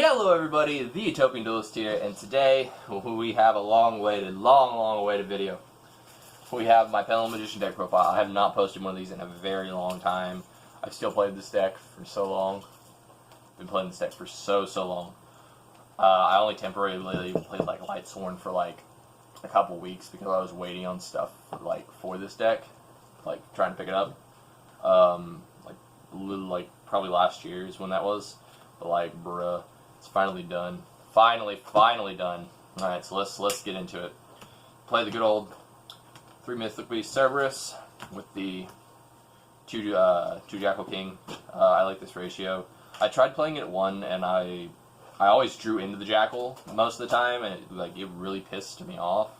Hello everybody, the Utopian Duelist here, and today we have a long-awaited video. We have my Pendulum Magician deck profile. I have not posted one of these in a very long time. I've still played this deck for so long. Been playing this deck for so long. I only temporarily played like Lightsworn for like a couple weeks because I was waiting on stuff for this deck, like trying to pick it up. Probably last year is when that was. But like, bruh, it's finally done. Finally done. Alright, so let's get into it. Play the good old 3 Mythic Beast Cerberus with the 2 Jackal King. I like this ratio. I tried playing it at 1 and I always drew into the Jackal most of the time, and it really pissed me off.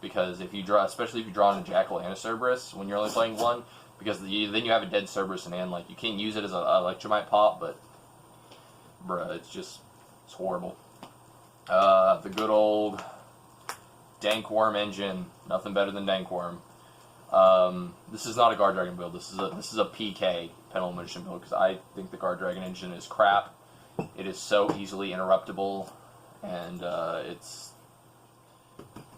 Because if you draw, especially if you draw in a Jackal and a Cerberus when you're only playing 1, because then you have a dead Cerberus in hand. Like, you can't use it as an Electromite pop, but bruh, it's horrible. The good old Dankworm engine. Nothing better than Dankworm. This is not a Guard Dragon build. This is a PK Pendulum Magician build because I think the Guard Dragon engine is crap. It is so easily interruptible, and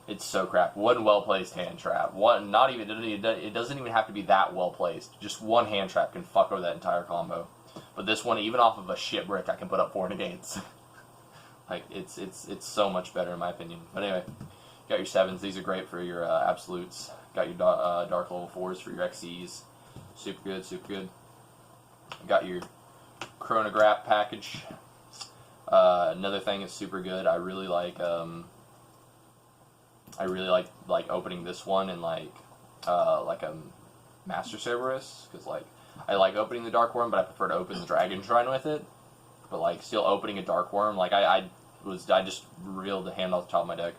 it's so crap. One well placed hand trap. It doesn't even have to be that well placed. Just one hand trap can fuck over that entire combo. But this one, even off of a shit brick, I can put up 4 negates. Like, it's so much better in my opinion. But anyway, got your 7s. These are great for your absolutes. Got your dark level 4s for your XCs. Super good, super good. Got your chronograph package. Another thing is super good. I really like opening this one in like a Master Cerberus, because I like opening the Dark Worm, but I prefer to open the Dragon Shrine with it. But like, still opening a Dark Worm, like I just reeled the hand off the top of my deck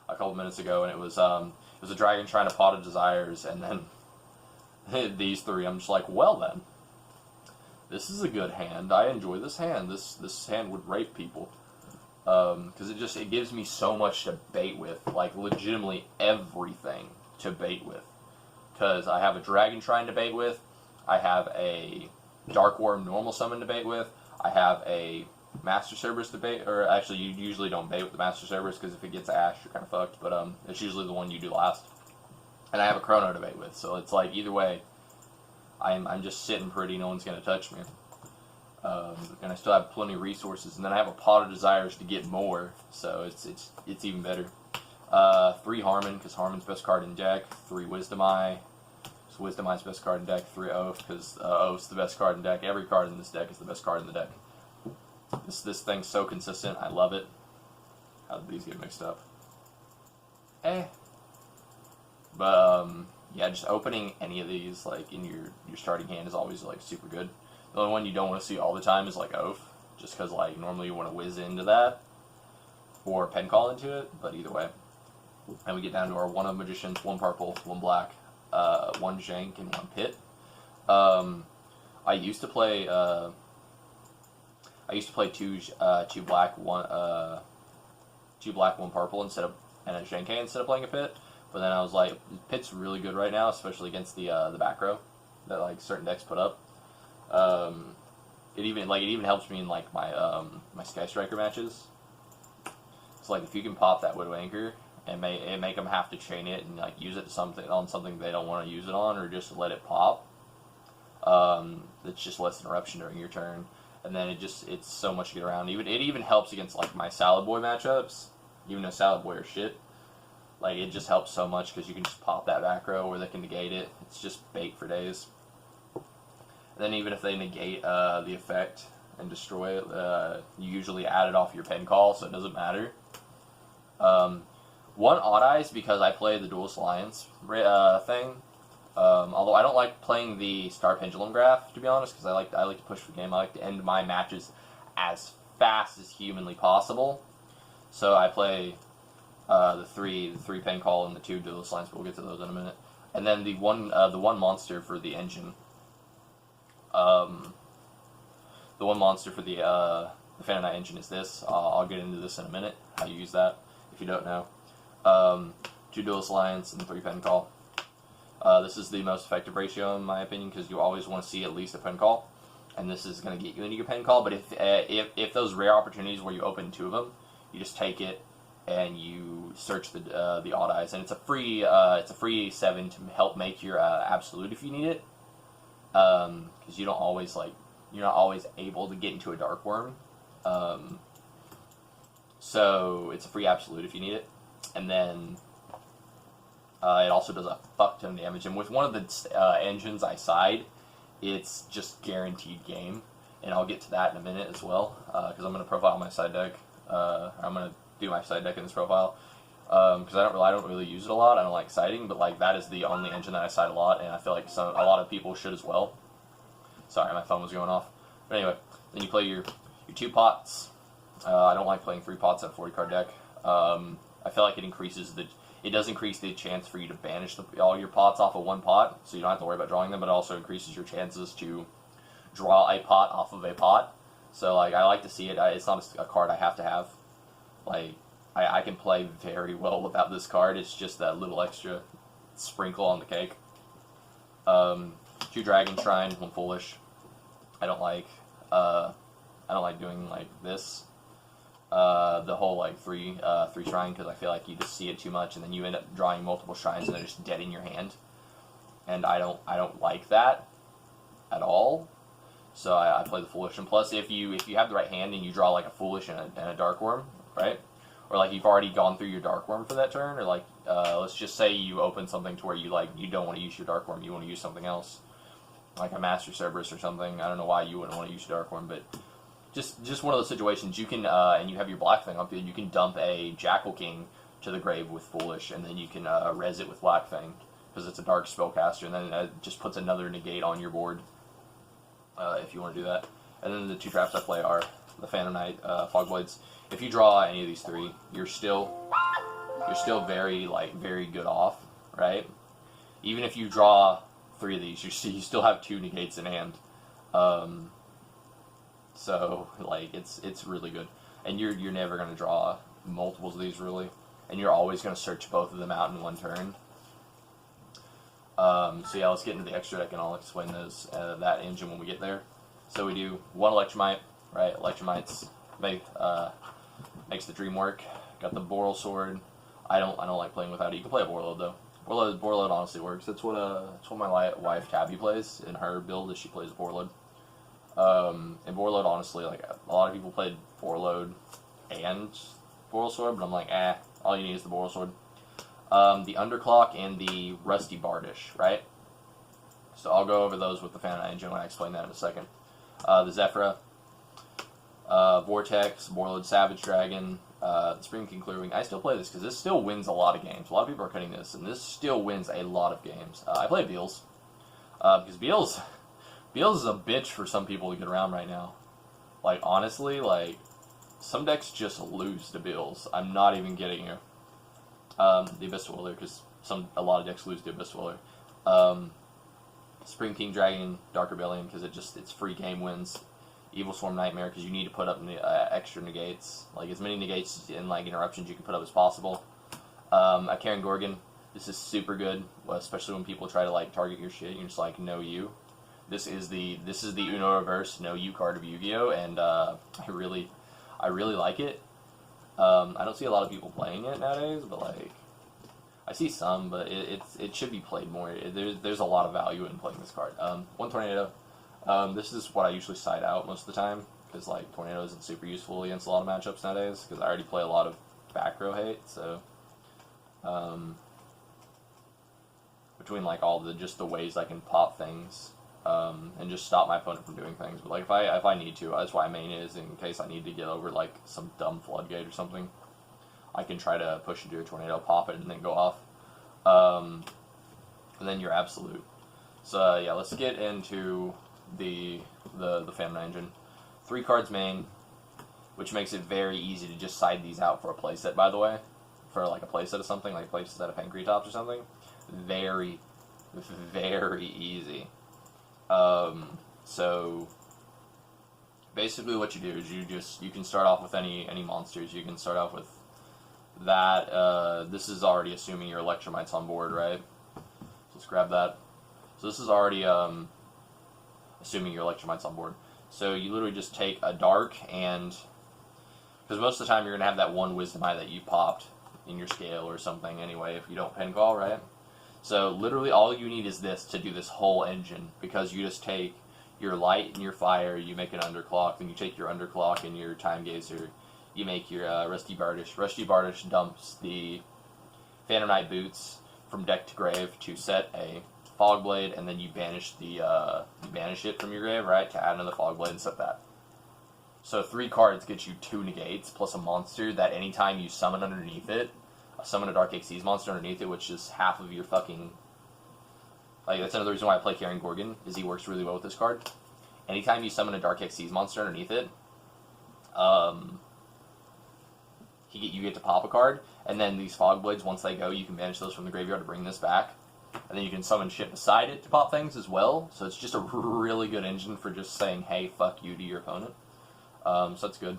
a couple minutes ago, and it was a Dragon Shrine, a Pot of Desires, and then these 3. I'm just like, well then, this is a good hand. I enjoy this hand. This hand would rape people, because it gives me so much to bait with, like legitimately everything to bait with. Because I have a Dragon Shrine to bait with. I have a Dark Worm normal summon to bait with. I have a Master Cerberus to bait, or actually you usually don't bait with the Master Cerberus because if it gets Ash, you're kind of fucked, but it's usually the one you do last. And I have a Chrono to bait with, so it's like, either way, I'm just sitting pretty, no one's going to touch me. And I still have plenty of resources, and then I have a Pot of Desires to get more, so it's even better. 3 Harmon, because Harmon's best card in deck. 3 Wisdom Eye. Wisdom Eye's best card in deck. 3 Oath, because Oath's the best card in deck. Every card in this deck is the best card in the deck. This thing's so consistent. I love it. How did these get mixed up? But yeah, just opening any of these like in your starting hand is always like super good. The only one you don't want to see all the time is like Oath, just because like normally you want to whiz into that or pen call into it. But either way, and we get down to our 1 of Magicians, 1 purple, 1 black. 1 Jank and 1 Pit. I used to play 2 black, 1 purple and a Jank instead of playing a Pit. But then I was like, Pit's really good right now, especially against the back row that like certain decks put up. It even helps me in like my my Sky Striker matches. It's like if you can pop that Widow Anchor and make them have to chain it and like use it on something they don't want to use it on, or just let it pop. It's just less interruption during your turn, and then it's so much to get around. It even helps against like my Salad Boy matchups, even though Salad Boy are shit. Like, it just helps so much because you can just pop that back row or they can negate it. It's just bait for days. And then even if they negate the effect and destroy it, you usually add it off your pen call, so it doesn't matter. 1 Odd Eyes because I play the Duelist Alliance thing. Although I don't like playing the Star Pendulum Graph, to be honest, because I like to push for the game. I like to end my matches as fast as humanly possible. So I play the three pen call and the 2 Duelist Alliance, but we'll get to those in a minute. And then the one monster for the engine. The 1 monster for the Phantom Knight engine is this. I'll get into this in a minute, how you use that, if you don't know. 2 Duelist Alliance and 3 pen call. This is the most effective ratio in my opinion because you always want to see at least a pen call. and this is going to get you into your pen call. But if those rare opportunities where you open 2 of them, you just take it and you search the odd eyes, and it's a free 7 to help make your absolute if you need it, because you're not always able to get into a dark worm. So it's a free absolute if you need it, and then it also does a fuck ton of damage. And with one of the engines I side, it's just guaranteed game, and I'll get to that in a minute as well, because I'm going to profile my side deck. I'm going to do my side deck in this profile, because I don't really use it a lot. I don't like siding, but like that is the only engine that I side a lot, and I feel like a lot of people should as well. Sorry, my phone was going off. But anyway, then you play your 2 pots. I don't like playing 3 pots at a 40 card deck. I feel like it does increase the chance for you to banish all your pots off of 1 pot, so you don't have to worry about drawing them, but it also increases your chances to draw a pot off of a pot. So like I like to see it. It's not a card I have to have. Like I can play very well without this card. It's just that little extra sprinkle on the cake. 2 Dragon Shrine, 1 Foolish. I don't like doing like this. The whole like 3 shrine, because I feel like you just see it too much, and then you end up drawing multiple shrines and they're just dead in your hand, and I don't like that at all. So I play the Foolish, and plus if you have the right hand and you draw like a Foolish and a Dark Worm, right? Or like you've already gone through your Dark Worm for that turn, or like let's just say you open something to where you don't want to use your Dark Worm, you want to use something else, like a Master Cerberus or something. I don't know why you wouldn't want to use your Dark Worm, but just one of those situations you can, and you have your black thing on field, you can dump a Jackal King to the grave with Foolish, and then you can res it with Black Fang, because it's a dark spellcaster, and then it just puts another negate on your board, if you want to do that. And then the 2 traps I play are the Phantom Knight, Fogblades. If you draw any of these 3, you're still very good off, right? Even if you draw 3 of these, you still have 2 negates in hand. So like it's really good, and you're never going to draw multiples of these really, and you're always going to search both of them out in 1 turn. So yeah, let's get into the extra deck, and I'll explain that engine when we get there. So we do 1 Electromite, right? Electromites makes the dream work. Got the Boral Sword. I don't like playing without it. You can play a Borload though. Borload honestly works. That's what my wife Tabby plays in her build. Is she plays Borload. And Borload, honestly, like a lot of people played Borload and Boral Sword, but I'm like, all you need is the Boral Sword. The Underclock and the Rusty Bardish, right? So I'll go over those with the Phantom Engine when I explain that in a second. The Zephyra, Vortex, Borload Savage Dragon, the Spring King Clearwing. I still play this because this still wins a lot of games. A lot of people are cutting this, and this still wins a lot of games. I play Beals, because Beals is a bitch for some people to get around right now. Like, honestly, like, some decks just lose to Beals. I'm not even kidding you. The Abyss Willer, because a lot of decks lose to Abyss Willer. Spring King Dragon, Dark Rebellion, because it's free game wins. Evil Swarm Nightmare, because you need to put up extra negates. Like, as many negates and, like, interruptions you can put up as possible. A Karen Gorgon, this is super good, especially when people try to, like, target your shit. You're just like, no you. This is the Uno Reverse No You card of Yu-Gi-Oh, and I really like it. I don't see a lot of people playing it nowadays, but like I see some, but it should be played more. There's a lot of value in playing this card. 1 Tornado. This is what I usually side out most of the time, because like Tornado isn't super useful against a lot of matchups nowadays, because I already play a lot of back row hate. So between like all the ways I can pop things. And just stop my opponent from doing things. But like if I need to, that's why main is, in case I need to get over like some dumb floodgate or something. I can try to push into a tornado, pop it, and then go off. And then your absolute. So yeah, let's get into the Phantom Engine. 3 cards main, which makes it very easy to just side these out for a playset. By the way, for like a playset of something, like a playset of Pancretops or something, very, very easy. So basically what you do is you can start off with any monsters. You can start off with that. This is already assuming your Electromite's on board, right? So let's grab that. So this is already assuming your Electromite's on board. So you literally just take a dark and... Because most of the time you're going to have that one wisdom eye that you popped in your scale or something anyway if you don't pen call, right? So literally all you need is this to do this whole engine, because you just take your light and your fire, you make an underclock, then you take your underclock and your time gazer, you make your Rusty Bardish. Rusty Bardish dumps the Phantom Knight Boots from deck to grave to set a Fog Blade, and then you banish you banish it from your grave, right, to add another Fog Blade and set that. So 3 cards get you 2 negates plus a monster that anytime you summon underneath it, summon a Dark Xyz monster underneath it, which is half of your fucking... Like, that's another reason why I play Karen Gorgon, is he works really well with this card. Anytime you summon a Dark Xyz monster underneath it, you get to pop a card, and then these Fog Blades, once they go, you can banish those from the graveyard to bring this back. And then you can summon shit beside it to pop things as well, so it's just a really good engine for just saying, hey, fuck you to your opponent. So that's good.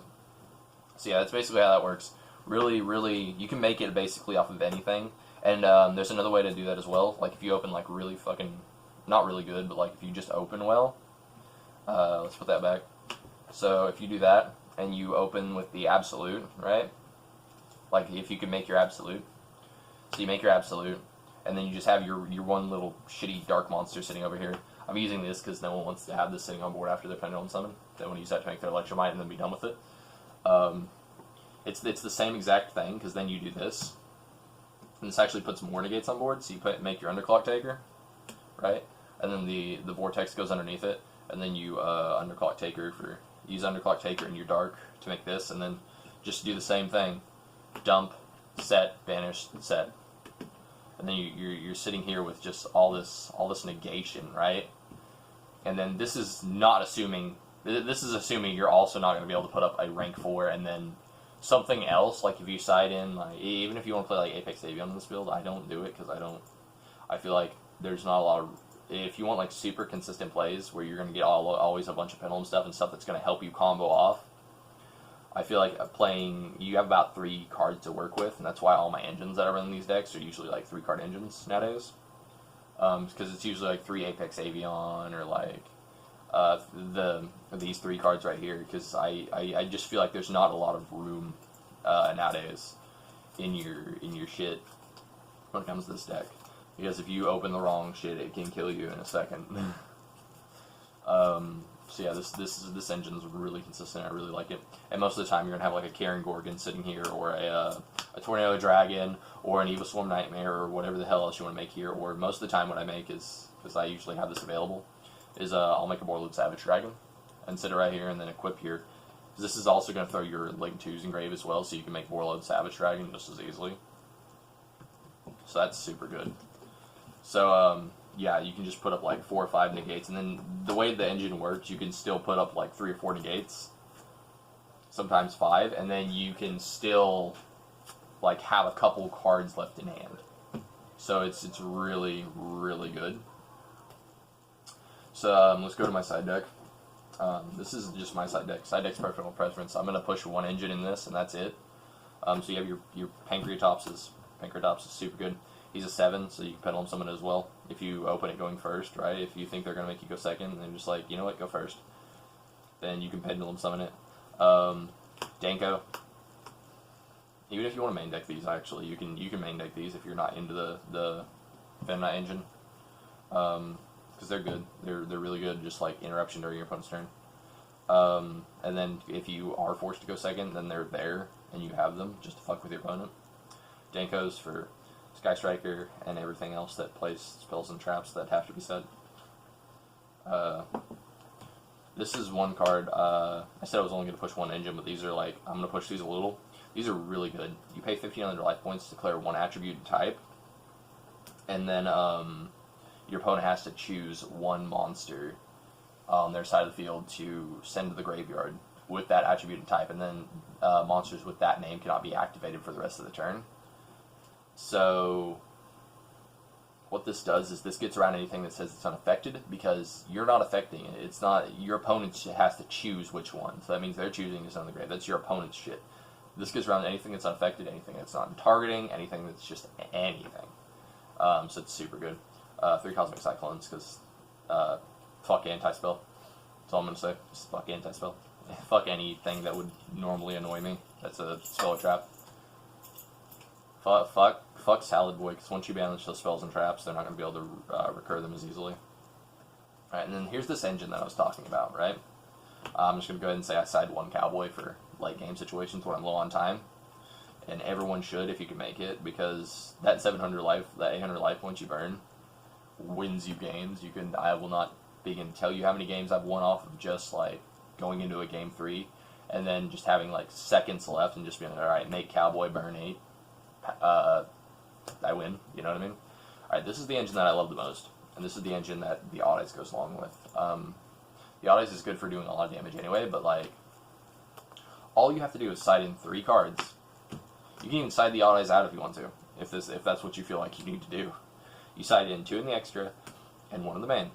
So yeah, that's basically how that works. Really, really, you can make it basically off of anything. And there's another way to do that as well. Like if you open like really fucking, not really good, but like if you just open well. Let's put that back. So if you do that, and you open with the Absolute, right? Like if you can make your Absolute. So you make your Absolute, and then you just have your one little shitty dark monster sitting over here. I'm using this because no one wants to have this sitting on board after their Pendulum Summon. They want to use that to make their Electromite and then be done with it. It's the same exact thing, because then you do this. And this actually puts more negates on board, so you make your Underclock Taker, right? And then the Vortex goes underneath it, and then you use Underclock Taker in your Dark to make this, and then just do the same thing. Dump, set, banish, set. And then you're sitting here with just all this negation, right? And then this is not assuming... This is assuming you're also not going to be able to put up a rank 4 and then something else, like if you side in, like, even if you want to play like Apex Avion in this build, I don't do it because I feel like there's not a lot of... If you want like super consistent plays where you're going to get always a bunch of Pendulum stuff and stuff that's going to help you combo off, I feel like you have about 3 cards to work with, and that's why all my engines that I run in these decks are usually like 3-card engines nowadays. Because it's usually like 3 Apex Avion or like these 3 cards right here, because I just feel like there's not a lot of room nowadays in your shit when it comes to this deck. Because if you open the wrong shit, it can kill you in a second. So yeah, this engine's really consistent. I really like it. And most of the time, you're gonna have like a Karen Gorgon sitting here, or a Tornado Dragon, or an Evil Swarm Nightmare, or whatever the hell else you want to make here. Or most of the time, what I make is, because I usually have this available, is I'll make a Warlord Savage Dragon and sit it right here, and then equip here. This is also going to throw your Link 2s in grave as well, so you can make Warlord Savage Dragon just as easily. So that's super good. So yeah, you can just put up like 4 or 5 negates, and then the way the engine works, you can still put up like 3 or 4 negates, sometimes 5, and then you can still like have a couple cards left in hand. So it's really, really good. So let's go to my side deck. This is just my side deck. Side deck's personal preference. I'm going to push 1 engine in this, and that's it. So you have your Pancreatops. Pancreatops is super good. He's a 7, so you can Pendulum Summon it as well. If you open it going first, right? If you think they're going to make you go second, then just like, you know what, go first. Then you can Pendulum Summon it. Danko. Even if you want to main deck these, actually, you can main deck these if you're not into the Phantom Knight engine. Because they're good. They're really good, just like interruption during your opponent's turn. And then if you are forced to go second, then they're there, and you have them just to fuck with your opponent. Danko's for Sky Striker and everything else that plays spells and traps that have to be set. This is one card. I said I was only going to push 1 engine, but these are like, I'm going to push these a little. These are really good. You pay 1,500 life points to declare 1 attribute and type, and then your opponent has to choose 1 monster on their side of the field to send to the graveyard with that attribute and type, and then monsters with that name cannot be activated for the rest of the turn. So what this does is this gets around anything that says it's unaffected, because you're not affecting it. It's not, your opponent has to choose which one. So that means they're choosing to send the grave. That's your opponent's shit. This gets around anything that's unaffected, anything that's not targeting, anything that's just anything. So it's super good. 3 Cosmic Cyclones, because fuck anti-spell. That's all I'm gonna say. Just fuck anti-spell. Fuck anything that would normally annoy me. That's a spell or trap. Fuck Salad Boy, because once you banish those spells and traps, they're not going to be able to recur them as easily. Alright, and then here's this engine that I was talking about, right? I'm just going to go ahead and say I side one Cowboy for late game situations when I'm low on time. And everyone should if you can make it, because that 700 life, that 800 life points you burn wins you games. I will not begin to tell you how many games I've won off of just like going into a game 3 and then just having like seconds left and just being like, alright, make Cowboy burn 8. I win, you know what I mean? Alright, this is the engine that I love the most, and this is the engine that the Oddice goes along with. The Oddice is good for doing a lot of damage anyway, but like, all you have to do is side in 3 cards. You can even side the Oddice out if you want to, if that's what you feel like you need to do. You side in 2 in the extra, and 1 in the main.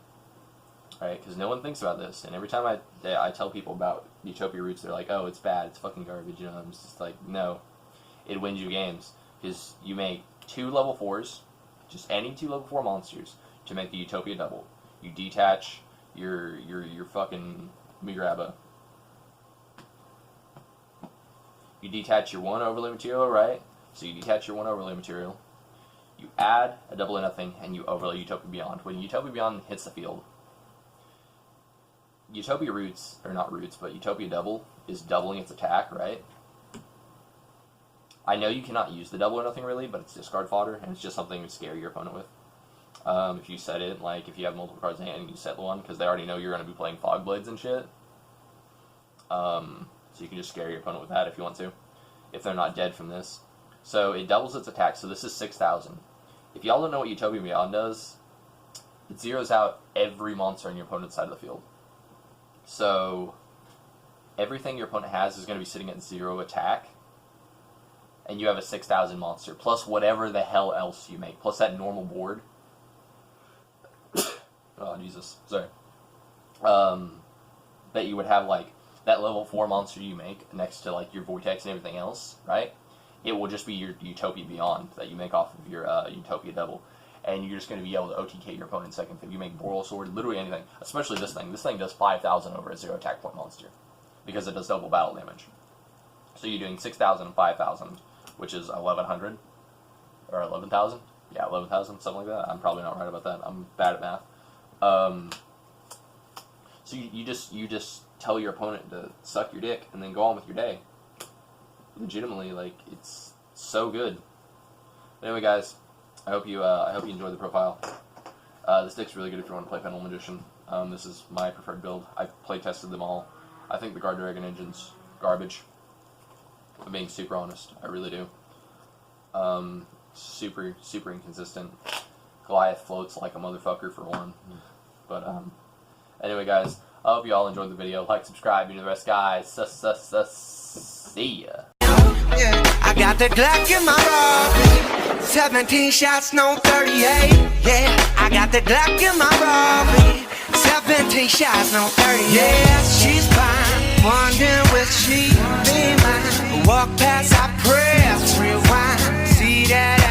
Alright, because no one thinks about this, and every time I tell people about Utopia Roots, they're like, oh, it's bad, it's fucking garbage, you know, I'm just like, no. It wins you games, because you make 2 level 4s, just any 2 level 4 monsters, to make the Utopia double. You detach your fucking, let me grab a, you detach your 1 overlay material, right? So you detach your 1 overlay material, you add a double or nothing, and you overlay Utopia Beyond. When Utopia Beyond hits the field, Utopia Roots, or not Roots, but Utopia Double is doubling its attack, right? I know you cannot use the double or nothing really, but it's discard fodder, and it's just something to scare your opponent with. If you set it, like if you have multiple cards in hand and you set the one, because they already know you're going to be playing Fog Blades and shit. So you can just scare your opponent with that if you want to, if they're not dead from this. So it doubles its attack, so this is 6,000. If y'all don't know what Utopia Beyond does, it zeroes out every monster on your opponent's side of the field. So everything your opponent has is going to be sitting at 0 attack, and you have a 6,000 monster, plus whatever the hell else you make, plus that normal board. Oh, Jesus. Sorry. That you would have, like, that level 4 monster you make next to, like, your Vortex and everything else, right? It will just be your Utopia Beyond that you make off of your Utopia Double. And you're just going to be able to OTK your opponent's second if you make Boral Sword, literally anything. Especially this thing. This thing does 5,000 over a 0 attack point monster, because it does double battle damage. So you're doing 6,000 and 5,000, which is 1,100, or 11,000? Yeah, 11,000, something like that. I'm probably not right about that. I'm bad at math. So you just tell your opponent to suck your dick and then go on with your day. Legitimately, like, it's so good. But anyway, guys, I hope you enjoyed the profile. This deck's really good if you want to play Pendulum Magician. This is my preferred build. I've play tested them all. I think the Guard Dragon engine's garbage. I'm being super honest. I really do. Super inconsistent. Goliath floats like a motherfucker for one. But anyway, guys, I hope you all enjoyed the video. Like, subscribe, you know the rest, guys. See ya. I got the Glock in my robbery, 17 shots, no 38. Yeah, I got the Glock in my robbery, 17 shots, no 38. Yeah, she's fine, wondering will she be mine. Walk past, I press, rewind, see that